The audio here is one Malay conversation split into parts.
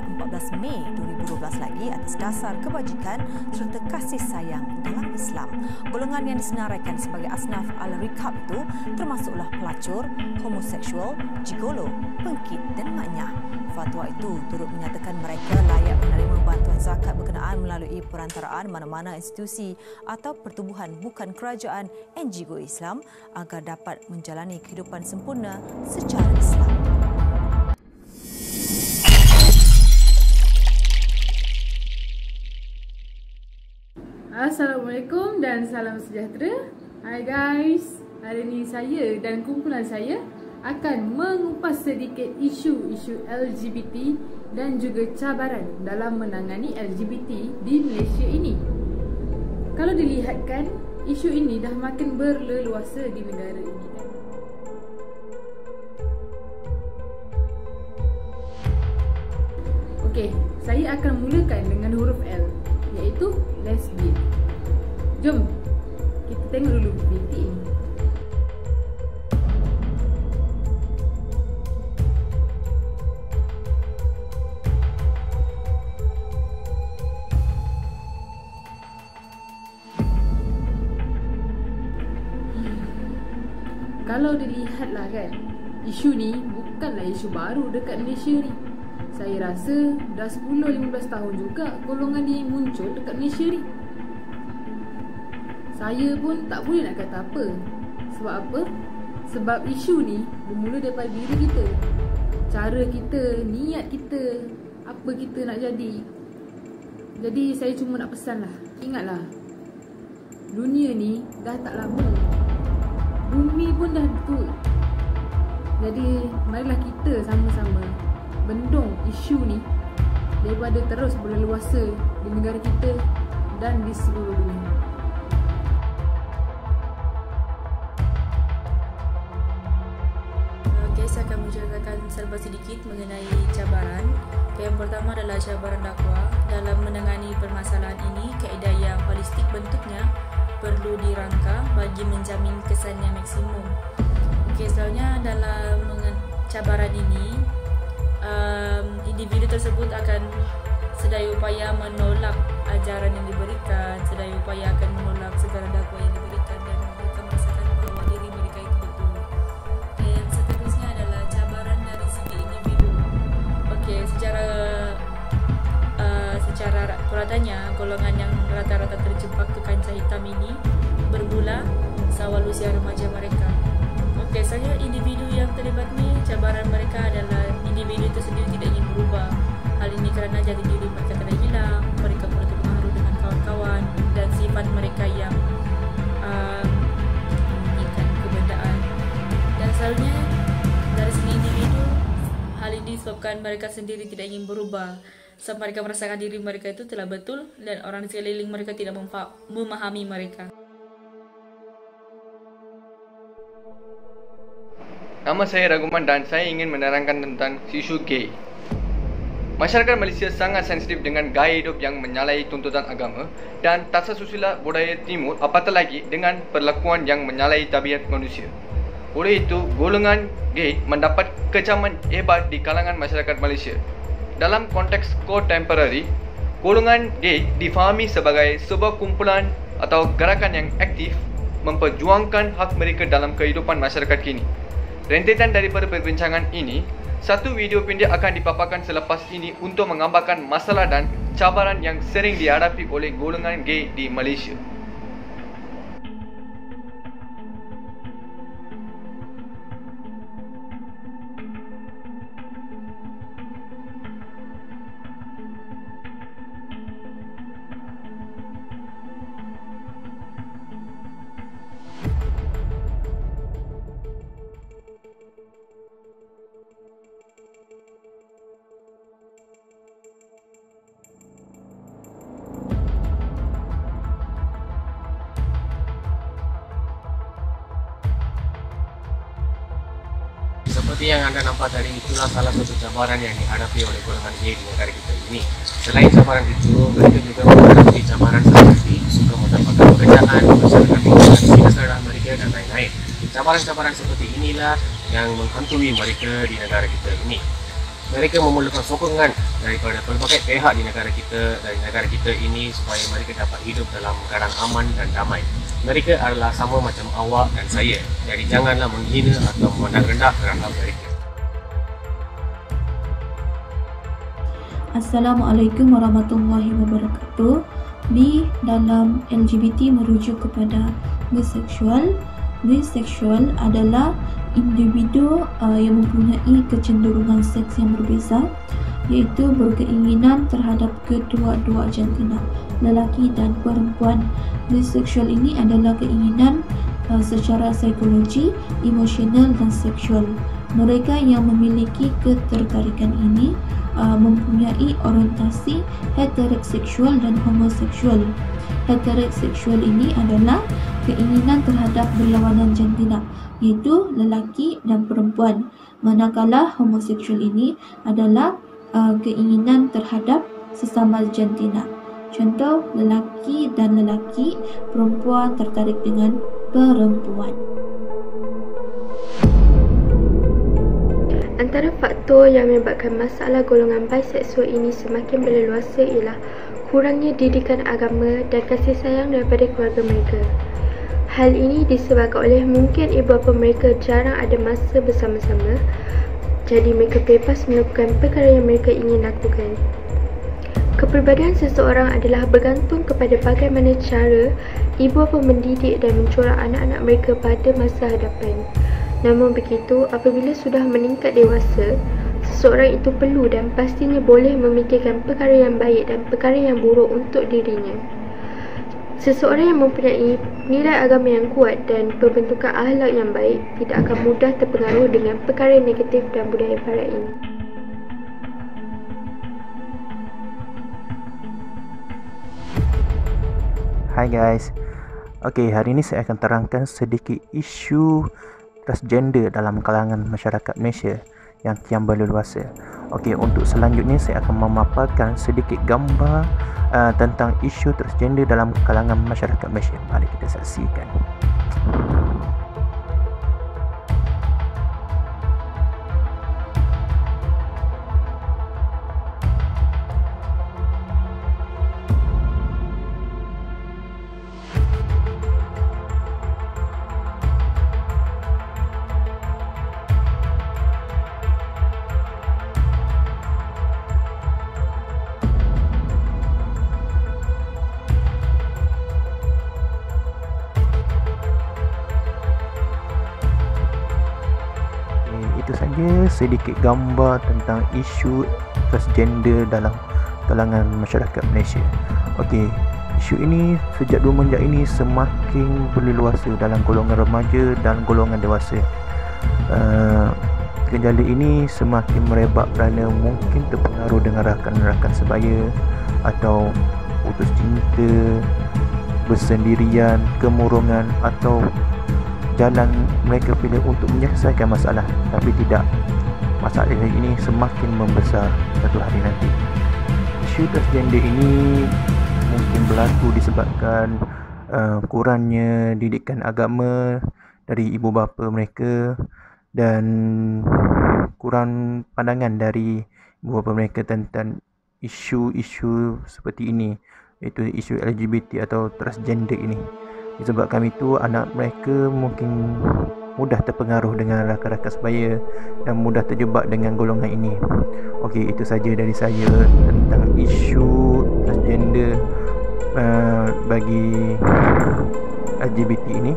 14 Mei 2012 lagi atas dasar kebajikan serta kasih sayang dalam Islam. Golongan yang disenaraikan sebagai asnaf al-rikab itu termasuklah pelacur, homoseksual, gigolo, pengkit dan maknyah. Fatwa itu turut menyatakan mereka layak menerima bantuan zakat berkenaan melalui perantaraan mana-mana institusi atau pertubuhan bukan kerajaan NGO Islam agar dapat menjalani kehidupan sempurna secara Islam. Assalamualaikum dan salam sejahtera. Hai guys, hari ini saya dan kumpulan saya akan mengupas sedikit isu-isu LGBT dan juga cabaran dalam menangani LGBT di Malaysia ini. Kalau dilihatkan, isu ini dah makin berleluasa di negara ini. Okey, saya akan mulakan dengan huruf L, iaitu lesbian. Jom kita tengok dulu video ini. Kalau dilihatlah kan, isu ni bukanlah isu baru dekat Malaysia ni. Saya rasa dah 10-15 tahun juga golongan ni muncul dekat Malaysia ni. Saya pun tak boleh nak kata apa. Sebab apa? Sebab isu ni bermula daripada diri kita, cara kita, niat kita, apa kita nak jadi. Jadi saya cuma nak pesanlah, ingatlah, dunia ni dah tak lama, bumi pun dah tua. Jadi marilah kita sama-sama bendung isu ni daripada terus berleluasa di negara kita dan di seluruh dunia. Saya akan menceritakan serba sedikit mengenai cabaran. Yang pertama adalah cabaran dakwah. Dalam menangani permasalahan ini, kaedah yang holistik bentuknya perlu dirangka bagi menjamin kesan yang maksimum. Selalunya dalam cabaran ini, individu tersebut akan sedaya upaya menolak ajaran yang diberikan, sedaya upaya akan menolak segala dakwah yang diberikan dan mereka merasakan bahawa diri mereka itu betul. Yang seterusnya adalah cabaran dari segi individu. Secara puratanya, golongan yang rata-rata terjebak ke kancah hitam ini bermula seawal usia remaja mereka. Saya individu yang terlibat ni, cabaran mereka adalah individu itu sendiri tidak ingin berubah. Hal ini kerana jati diri mereka telah hilang, mereka mula terpengaruh dengan kawan-kawan dan sifat mereka yang menginginkan kebendaan. Dan selalunya dari segi individu, hal ini disebabkan mereka sendiri tidak ingin berubah. Sebab mereka merasakan diri mereka itu telah betul dan orang di sekeliling mereka tidak memahami mereka. Nama saya Raguman dan saya ingin menerangkan tentang isu gay. Masyarakat Malaysia sangat sensitif dengan gaya hidup yang menyalahi tuntutan agama dan tata susila budaya timur, apatah lagi dengan perlakuan yang menyalahi tabiat manusia. Oleh itu, golongan gay mendapat kecaman hebat di kalangan masyarakat Malaysia. Dalam konteks kontemporari, golongan gay difahami sebagai sebuah kumpulan atau gerakan yang aktif memperjuangkan hak mereka dalam kehidupan masyarakat kini. Rentetan daripada perbincangan ini, satu video pendek akan dipaparkan selepas ini untuk menggambarkan masalah dan cabaran yang sering dihadapi oleh golongan gay di Malaysia. Seperti yang Anda nampak tadi, itulah salah satu cabaran yang dihadapi oleh golongan gay di negara kita ini. Selain cabaran itu, mereka juga menghadapi cabaran seperti suka mendapatkan pekerjaan, masyarakat menghadapi kesadaran mereka dan lain-lain. Cabaran-cabaran seperti inilah yang menghantui mereka di negara kita ini. mereka memerlukan sokongan daripada pelbagai pihak di negara kita ini supaya mereka dapat hidup dalam keadaan aman dan damai. Mereka adalah sama macam awak dan saya, jadi janganlah menghina atau memandang rendah terhadap mereka. Assalamualaikum warahmatullahi wabarakatuh. Di dalam LGBT merujuk kepada biseksual. Biseksual adalah individu yang mempunyai kecenderungan seks yang berbeza, iaitu berkeinginan terhadap kedua-dua jantina, lelaki dan perempuan. Biseksual ini adalah keinginan secara psikologi, emosional dan seksual. Mereka yang memiliki ketertarikan ini mempunyai orientasi heteroseksual dan homoseksual. Heteroseksual ini adalah keinginan terhadap berlawanan jantina, iaitu lelaki dan perempuan. Manakala homoseksual ini adalah keinginan terhadap sesama jantina. Contoh, lelaki dan lelaki, perempuan tertarik dengan perempuan. Antara faktor yang menyebabkan masalah golongan biseksual ini semakin berleluasa ialah kurangnya didikan agama dan kasih sayang daripada keluarga mereka. Hal ini disebabkan oleh mungkin ibu bapa mereka jarang ada masa bersama-sama, jadi mereka bebas melakukan perkara yang mereka ingin lakukan. Kepribadian seseorang adalah bergantung kepada bagaimana cara ibu bapa mendidik dan mencorak anak-anak mereka pada masa hadapan. Namun begitu, apabila sudah meningkat dewasa, seseorang itu perlu dan pastinya boleh memikirkan perkara yang baik dan perkara yang buruk untuk dirinya. Seseorang yang mempunyai nilai agama yang kuat dan pembentukan akhlak yang baik tidak akan mudah terpengaruh dengan perkara negatif dan budaya barat ini. Hai guys. Okey, hari ini saya akan terangkan sedikit isu transgender dalam kalangan masyarakat Malaysia yang kian berleluasa. Okey, untuk selanjutnya saya akan memaparkan sedikit gambar tentang isu transgender dalam kalangan masyarakat Malaysia. Mari kita saksikan. Itu saja sedikit gambar tentang isu transgender dalam kalangan masyarakat Malaysia. Okey, isu ini sejak semenjak ini semakin berleluasa dalam golongan remaja dan golongan dewasa. Gejala ini semakin merebak kerana mungkin terpengaruh dengan rakan-rakan sebaya atau putus cinta, bersendirian, kemurungan atau jalan mereka pilih untuk menyelesaikan masalah, tapi tidak. Masalah ini semakin membesar satu hari nanti. Isu transgender ini mungkin berlaku disebabkan kurangnya didikan agama dari ibu bapa mereka dan kurang pandangan dari ibu bapa mereka tentang isu-isu seperti ini, iaitu isu LGBT atau transgender ini. Disebabkan itu, anak mereka mungkin mudah terpengaruh dengan rakan-rakan sebaya dan mudah terjebak dengan golongan ini. Okey, itu saja dari saya tentang isu transgender bagi LGBT ini.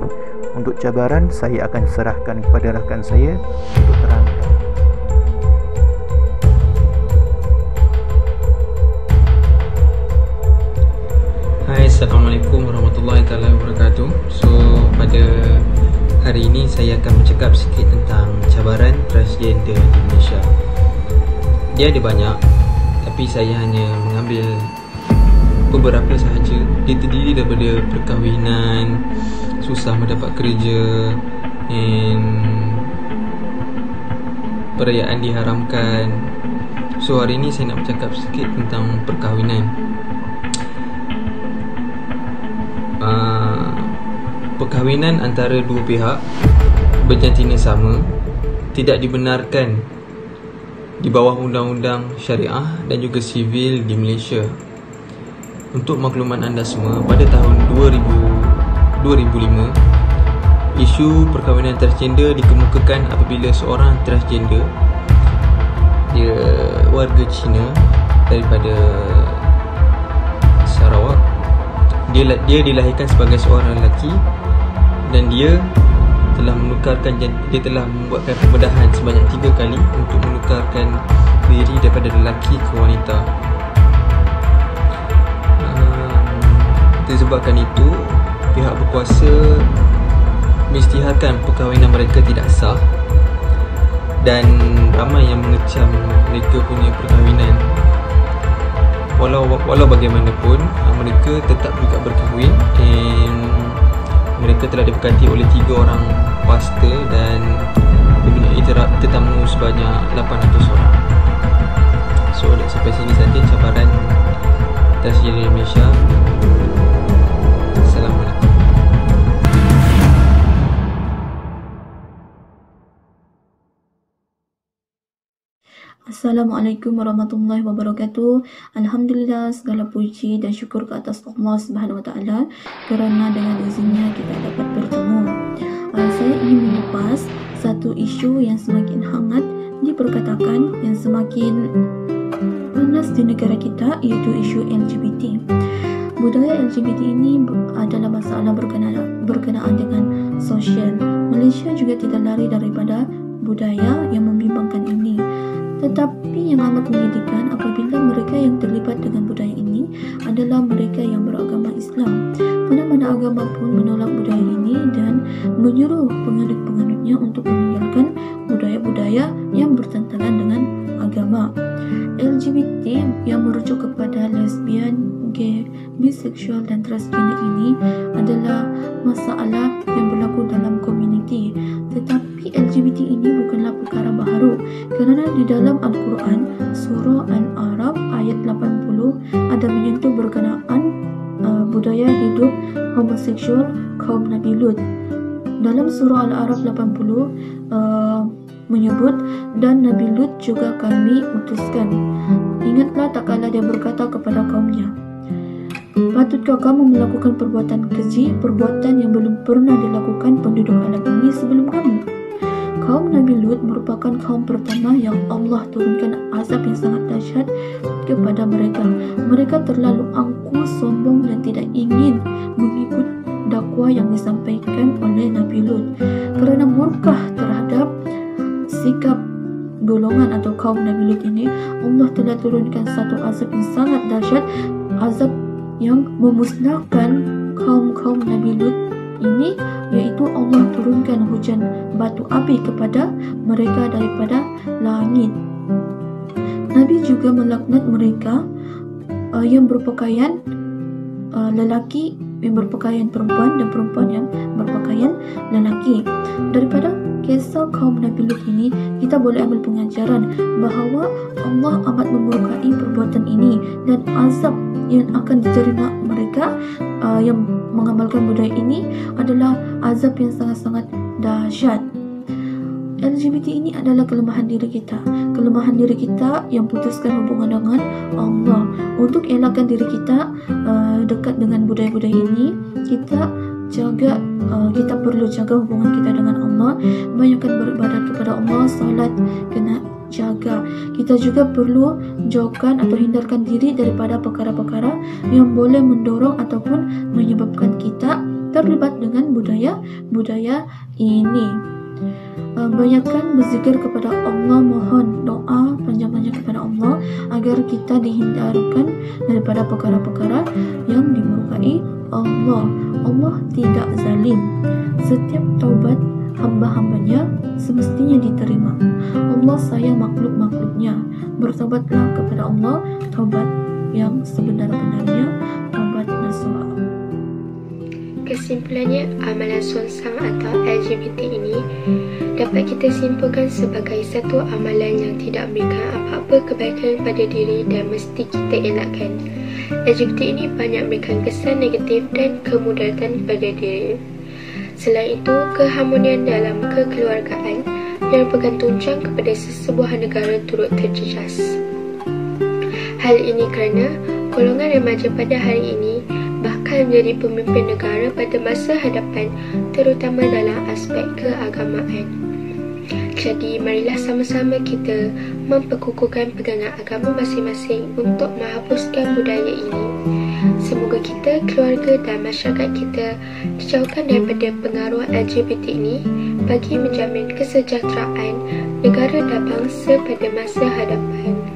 Untuk cabaran, saya akan serahkan kepada rakan saya untuk terangkan. Hai, Assalamualaikum warahmatullahi wabarakatuh. So, pada hari ini saya akan bercakap sikit tentang cabaran transgender di Malaysia. Dia ada banyak, tapi saya hanya mengambil beberapa sahaja. Dia terdiri daripada perkahwinan, susah mendapat kerja, dan perayaan diharamkan. So, hari ini saya nak bercakap sikit tentang perkahwinan. Perkahwinan antara dua pihak berjantina sama tidak dibenarkan di bawah undang-undang syariah dan juga sivil di Malaysia. Untuk makluman anda semua, pada tahun 2005, isu perkahwinan transgender dikemukakan apabila seorang transgender, dia warga Cina daripada Sarawak, dia dilahirkan sebagai seorang lelaki dan dia telah membuatkan pembedahan sebanyak 3 kali untuk menukarkan diri daripada lelaki ke wanita. Disebabkan itu, pihak berkuasa mengisytiharkan perkahwinan mereka tidak sah dan ramai yang mengecam mereka punya perkahwinan. Walau bagaimanapun, mereka tetap juga berkahwin dan mereka telah diberkati oleh 3 orang pastor dan mempunyai tetamu sebanyak 800 orang. So sampai sini saja cabaran transgender di Malaysia. Assalamualaikum. Assalamualaikum warahmatullahi wabarakatuh. Alhamdulillah, segala puji dan syukur ke atas Allah Subhanahu Wa Taala kerana dengan izinnya kita dapat bertemu. Saya ingin mengupas satu isu yang semakin hangat diperkatakan, yang semakin panas di negara kita, iaitu isu LGBT. Budaya LGBT ini adalah masalah berkenaan dengan sosial. Malaysia juga tidak lari daripada budaya yang membimbangkan ini. Tetapi yang amat menyedihkan apabila mereka yang terlibat dengan budaya ini adalah mereka yang beragama Islam. Mana-mana agama pun menolak budaya ini dan menyuruh penganut-penganutnya untuk meninggalkan budaya-budaya yang bertentangan dengan agama. LGBT yang merujuk kepada lesbian, gay, biseksual dan transgender ini adalah masalah yang berlaku dalam komuniti. Tetapi LGBT ini bukanlah perkara baharu kerana di dalam Al-Quran surah Al-A'raf ayat 80 ada menyentuh berkenaan budaya hidup homoseksual kaum Nabi Lut. Dalam surah Al-A'raf 80 menyebut, dan Nabi Lut juga kami utuskan. Ingatlah tak kala dia berkata kepada kaumnya, patutkah kamu melakukan perbuatan keji, perbuatan yang belum pernah dilakukan penduduk alam ini sebelum kamu? Kaum Nabi Lut merupakan kaum pertama yang Allah turunkan azab yang sangat dahsyat kepada mereka. Mereka terlalu angkuh, sombong dan tidak ingin mengikut dakwah yang disampaikan oleh Nabi Lut. Kerana murkah terhadap sikap golongan atau kaum Nabi Lut ini, Allah telah turunkan satu azab yang sangat dahsyat, azab yang memusnahkan kaum-kaum Nabi Lut ini, iaitu Allah turunkan hujan batu api kepada mereka daripada langit. Nabi juga melaknat mereka yang berpakaian lelaki, yang berpakaian perempuan dan perempuan yang berpakaian lelaki. Daripada kisah kaum Nabi Lut ini, kita boleh ambil pengajaran bahawa Allah amat memurkai perbuatan ini dan azab yang akan diterima mereka yang mengamalkan budaya ini adalah azab yang sangat-sangat dahsyat. LGBT ini adalah kelemahan diri kita. Kelemahan diri kita yang putuskan hubungan dengan Allah. Untuk elakkan diri kita dekat dengan budaya-budaya ini, kita perlu jaga hubungan kita dengan Allah. Banyakkan beribadat kepada Allah, salat kena jaga. Kita juga perlu jauhkan atau hindarkan diri daripada perkara-perkara yang boleh mendorong ataupun menyebabkan kita terlibat dengan budaya ini. Banyakkan berzikir kepada Allah, mohon doa panjang-panjang kepada Allah agar kita dihindarkan daripada perkara-perkara yang dimurkai Allah. Allah tidak zalim. Setiap taubat hamba-hambanya semestinya diterima. Allah sayang makhluk-makhluknya. Bertaubatlah kepada Allah, taubat yang sebenar-benarnya, taubat nasuha. Kesimpulannya, amalan sonsang atau LGBT ini dapat kita simpulkan sebagai satu amalan yang tidak memberikan apa-apa kebaikan pada diri dan mesti kita elakkan. LGBT ini banyak memberikan kesan negatif dan kemudaratan pada diri. Selain itu, keharmonian dalam kekeluargaan yang bergantung kepada sesebuah negara turut terjejas. Hal ini kerana golongan remaja pada hari ini bakal menjadi pemimpin negara pada masa hadapan, terutama dalam aspek keagamaan. Jadi, marilah sama-sama kita memperkukuhkan pegangan agama masing-masing untuk menghapuskan budaya ini. Semoga kita, keluarga dan masyarakat kita dijauhkan daripada pengaruh LGBT ini bagi menjamin kesejahteraan negara dan bangsa pada masa hadapan.